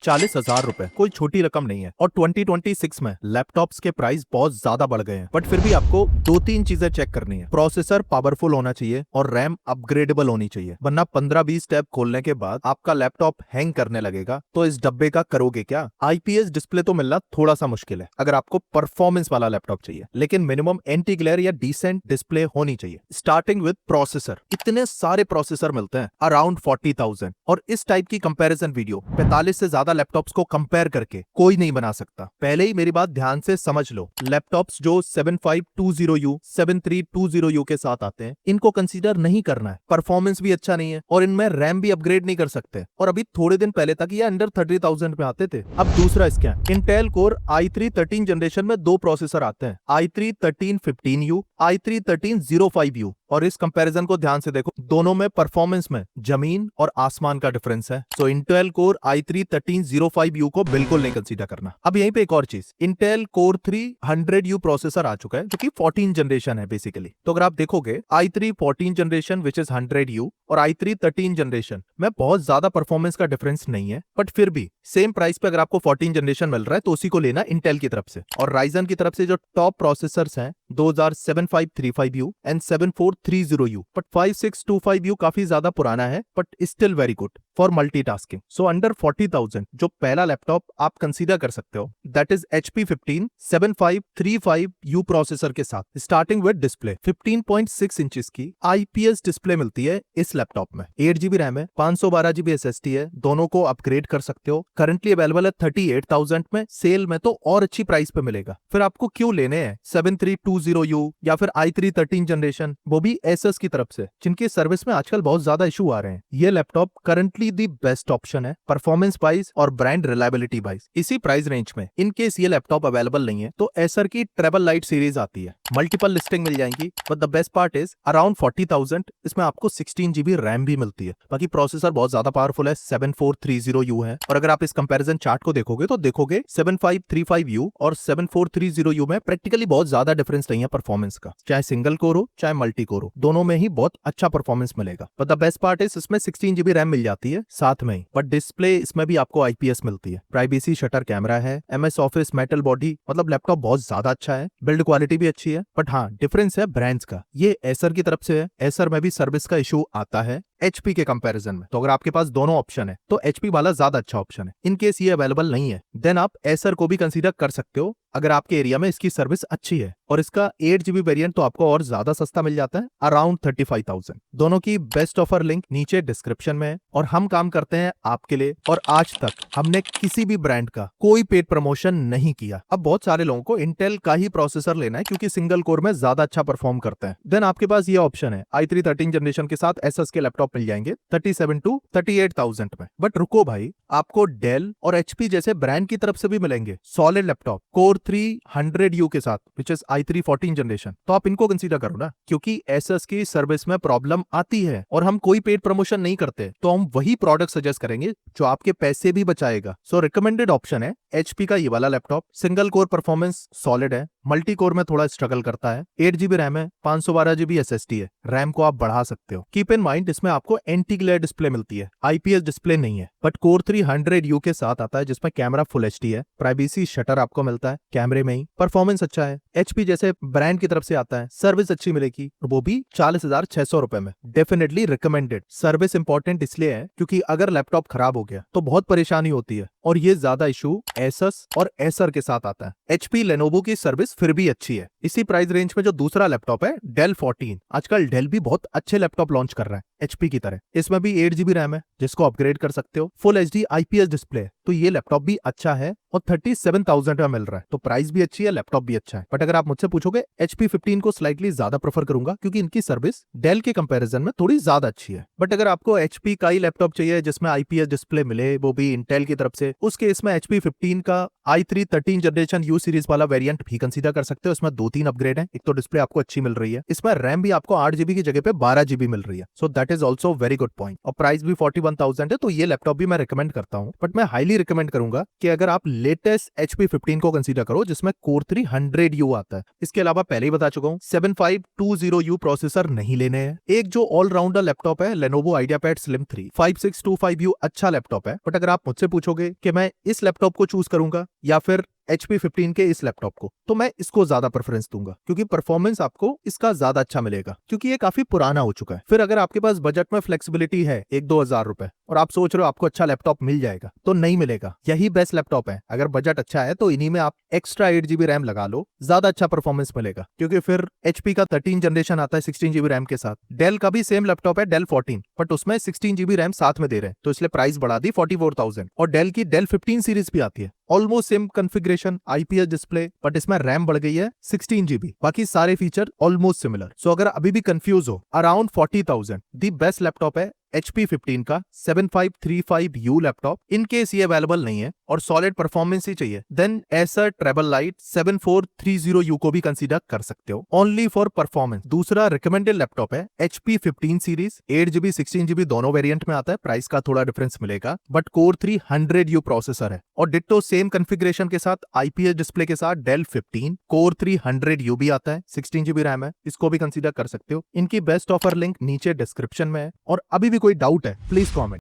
40,000 रुपए कोई छोटी रकम नहीं है। और 2026 में लैपटॉप्स के प्राइस बहुत ज्यादा बढ़ गए हैं, बट फिर भी आपको 2-3 चीजें चेक करनी है। प्रोसेसर पावरफुल होना चाहिए और रैम अपग्रेडेबल होनी चाहिए, वरना 15-20 टैब खोलने के बाद आपका लैपटॉप हैंग करने लगेगा। तो इस डब्बे का करोगे क्या? आईपीएस डिस्प्ले तो मिलना थोड़ा सा मुश्किल है अगर आपको परफॉर्मेंस वाला लैपटॉप चाहिए, लेकिन मिनिमम एंटी ग्लेयर या डिसेंट डिस्प्ले होनी चाहिए। स्टार्टिंग विद प्रोसेसर, इतने सारे प्रोसेसर मिलते हैं अराउंड 40,000, और इस टाइप की कंपैरिजन वीडियो 45 से ज्यादा लैपटॉप्स को कंपेयर करके कोई नहीं बना सकता। पहले ही मेरी बात ध्यान से समझ लो, लैपटॉप्स जो 7520U 7320U के साथ आते हैं, इनको कंसीडर नहीं करना है। परफॉर्मेंस भी अच्छा नहीं है और इनमें रैम भी अपग्रेड नहीं कर सकते, और अभी थोड़े दिन पहले तक ये अंडर 30,000 में आते थे। अब दूसरा scam, Intel core i3 13 generation में दो प्रोसेसर आते हैं, i3 1315U, i3 1305U, और इस कंपैरिजन को ध्यान से देखो, दोनों में परफॉर्मेंस में जमीन और आसमान का डिफरेंस है। सो इंटेल कोर i3 1305U को बिल्कुल नहीं कंसीडर करना। अब यहीं पे एक और चीज, इंटेल कोर 300U प्रोसेसर आ चुका है जो कि 14 जनरेशन है बेसिकली। तो अगर आप देखोगे i3 14 generation which is 100U और i3 13 जनरेशन में बहुत ज्यादा परफॉर्मेंस का डिफरेंस नहीं है, बट फिर भी सेम प्राइस पे अगर आपको 14 जनरेशन मिल रहा है तो उसी को लेना इंटेल की तरफ से। और राइजन की तरफ से जो टॉप प्रोसेसर्स हैं 7535U and 7430U, but 5625U काफी ज्यादा पुराना है but still very good for multitasking. So under 40,000 जो पहला लैपटॉप आप कंसीडर कर सकते हो that is HP 15 7535U processor के साथ, स्टार्टिंग विद डिस्प्ले 15.6 इंचेस की IPS डिस्प्ले मिलती है इस लैपटॉप में। 8GB रैम है, 512GB SSD है, दोनों को अपग्रेड कर सकते हो। करंटली अवेलेबल है 38,000 में, सेल में तो और अच्छी प्राइस पे मिलेगा। फिर आपको क्यों लेने हैं 7320U या फिर i3 13 जनरेशन, वो भी Asus की तरफ से, जिनकी सर्विस में आजकल बहुत ज्यादा इशू आ रहे हैं। ये laptop currently the best option है परफॉर्मेंस वाइज और ब्रांड रिलायबिलिटी वाइज। इसी प्राइस रेंज में इन केस ये लैपटॉप अवेलेबल नहीं है तो Acer की ट्रेबल लाइट सीरीज आती है, मल्टीपल लिस्टिंग मिल जाएंगी, but the best part is around 40,000 इसमें आपको 16GB रैम भी मिलती है। बाकी प्रोसेसर बहुत ज्यादा पावरफुल है, 7430U है, और अगर आप इस कंपैरिजन चार्ट को देखोगे तो देखोगे 7535U और 7430U में प्रैक्टिकली बहुत ज्यादा डिफरेंस नहीं है परफॉर्मेंस का, चाहे सिंगल कोर हो चाहे मल्टी कोर हो, दोनों में ही बहुत अच्छा परफॉर्मेंस मिलेगा। But the best part is इसमें 16GB रैम मिल जाती है साथ में ही, बट डिस्प्ले इसमें भी आपको IPS मिलती है, प्राइवेसी शटर कैमरा है, MS ऑफिस मेटल बॉडी, मतलब लैपटॉप बहुत ज्यादा अच्छा है, बिल्ड क्वालिटी भी अच्छी है। बट हाँ, डिफरेंस है ब्रांड्स का, ये Acer की तरफ से है, Acer में भी सर्विस का इशू आता है HP के कंपैरिजन में। तो अगर आपके पास दोनों ऑप्शन है तो HP वाला ज्यादा अच्छा ऑप्शन है। इन केस ये अवेलेबल नहीं है देन आप Acer को भी कंसीडर कर सकते हो अगर आपके एरिया में इसकी सर्विस अच्छी है, और इसका 8GB वेरिएंट तो आपको और ज्यादा सस्ता मिल जाता है अराउंड 35,000। दोनों की बेस्ट ऑफर लिंक नीचे डिस्क्रिप्शन में है, और हम काम करते हैं आपके लिए, और आज तक हमने किसी भी ब्रांड का कोई पेड प्रमोशन नहीं किया। अब बहुत सारे लोगों को इंटेल का ही प्रोसेसर लेना है क्योंकि सिंगल कोर में ज्यादा अच्छा परफॉर्म करते हैं, देन आपके पास ये ऑप्शन है i3 13 जनरेशन के साथ Asus के लैपटॉप मिल जाएंगे 37 to 38,000 में। बट रुको भाई, आपको डेल और HP जैसे ब्रांड की तरफ से भी मिलेंगे सॉलिड लैपटॉप कोर 300U के साथ विच इज i3 14 जनरेशन, तो आप इनको कंसीडर करो ना, क्योंकि Asus की सर्विस में प्रॉब्लम आती है और हम कोई पेड प्रमोशन नहीं करते, तो हम वही प्रोडक्ट सजेस्ट करेंगे जो आपके पैसे भी बचाएगा। सो रिकमेंडेड ऑप्शन है HP का ये वाला laptop, single core performance solid है, मल्टी कोर में थोड़ा स्ट्रगल करता है, 8GB रैम है, 512GB SSD है, रैम को आप बढ़ा सकते हो। कीप इन माइंड इसमें आपको एंटी ग्लेयर डिस्प्ले मिलती है, IPS डिस्प्ले नहीं है, बट कोर 300U के साथ आता है जिसमें कैमरा फुल HD है, प्राइवेसी शटर आपको मिलता है कैमरे में ही, परफॉर्मेंस अच्छा है, HP जैसे ब्रांड की तरफ से आता है, सर्विस अच्छी मिलेगी, वो भी 40,600 रुपए में। Definitely recommended. सर्विस इंपॉर्टेंट इसलिए है क्योंकि अगर लैपटॉप खराब हो गया तो बहुत परेशानी होती है, और ये ज्यादा इशू Asus और Acer के साथ आता है। HP Lenovo की सर्विस फिर भी अच्छी है। इसी प्राइस रेंज में जो दूसरा लैपटॉप है Dell 14, आजकल Dell भी बहुत अच्छे लैपटॉप लॉन्च कर रहा है HP की तरह, इसमें भी 8GB रैम है जिसको अपग्रेड कर सकते हो, फुल HD IPS डिस्प्ले, तो ये लैपटॉप भी अच्छा है और 37,000 में मिल रहा है, तो प्राइस भी अच्छी है, लैपटॉप भी अच्छा है। बट अगर आप मुझसे पूछोगे HP 15 को स्लाइटली ज्यादा प्रेफर करूंगा क्योंकि इनकी सर्विस Dell के कंपैरिजन में थोड़ी ज्यादा अच्छी है। बट अगर आपको HP का ही लैपटॉप चाहिए जिसमें IPS डिस्प्ले मिले, वो भी इंटेल की तरफ से, उसके इसमें HP 15 का i3 13 जनरेशन U सीरीज वाला वेरिएंट भी कंसीडर कर सकते हो। इसमें 2-3 अपग्रेड है, एक तो डिस्प्ले आपको अच्छी मिल रही है, इसमें रैम भी आपको 8GB की जगह पे 12GB मिल रही है, so that that is also very good point. और प्राइस भी 41,000 है, तो ये लैपटॉप भी मैं रिकमेंड करता हूँ। बट मैं हाईली रिकमेंड करूंगा कि अगर आप लेटेस्ट HP 15 को कंसीडर करो जिसमें Core 3 100U आता है। इसके अलावा पहले ही बता चुका हूँ 7520U प्रोसेसर नहीं लेने हैं। एक जो ऑलराउंडर लैपटॉप है Lenovo IdeaPad Slim 3 5625U अच्छा लैपटॉप है। बट अगर आप मुझसे पूछोगे कि मैं इस लैपटॉप को चूज करूंगा या फिर HP 15 के इस लैपटॉप को, तो मैं इसको ज्यादा प्रेफरेंस दूंगा क्योंकि परफॉर्मेंस आपको इसका ज्यादा अच्छा मिलेगा क्योंकि ये काफी पुराना हो चुका है। फिर अगर आपके पास बजट में फ्लेक्सिबिलिटी है 1-2 हजार रुपए और आप सोच रहे हो आपको अच्छा लैपटॉप मिल जाएगा, तो नहीं मिलेगा। यही बेस्ट लैपटॉप है। अगर बजट अच्छा है तो इन्हीं में आप एक्स्ट्रा 8GB रैम लगा लो, ज्यादा अच्छा परफॉर्मेंस मिलेगा। क्योंकि फिर HP का 13 जनरेशन आता है 16GB रैम के साथ। डेल का भी सेम लैपटॉप है डेल 14, बट उसमें 16GB रैम साथ में दे रहे हैं, तो इसलिए प्राइस बढ़ा दी 44,000। और डेल की डेल 15 सीरीज भी आती है, almost same configuration, IPS display, but इसमें रैम बढ़ गई है 16GB। बाकी सारे फीचर ऑलमोस्ट सिमिलर। सो अगर अभी भी कंफ्यूज हो, अराउंड 40,000 दी बेस्ट लैपटॉप है HP 15 का 7535U लैपटॉप। इन केस ये अवेलेबल नहीं है और सॉलिड परफॉर्मेंस ही चाहिए, then Acer treble light 7430U को भी कंसीडर कर सकते हो, ओनली फॉर परफॉर्मेंस। दूसरा रिकमेंडेड लैपटॉप है HP 15 सीरीज, 8GB 16GB दोनों वेरिएंट में आता है। प्राइस का थोड़ा डिफरेंस मिलेगा, बट Core 3 100U प्रोसेसर है और डिट्टो सेम कॉन्फ़िगरेशन के साथ IPS डिस्प्ले के साथ डेल 15 Core 3 100U भी आता है, 16GB रैम है, इसको भी कंसीडर कर सकते हो। इनकी बेस्ट ऑफर लिंक नीचे डिस्क्रिप्शन में है। और अभी भी कोई डाउट है प्लीज कमेंट।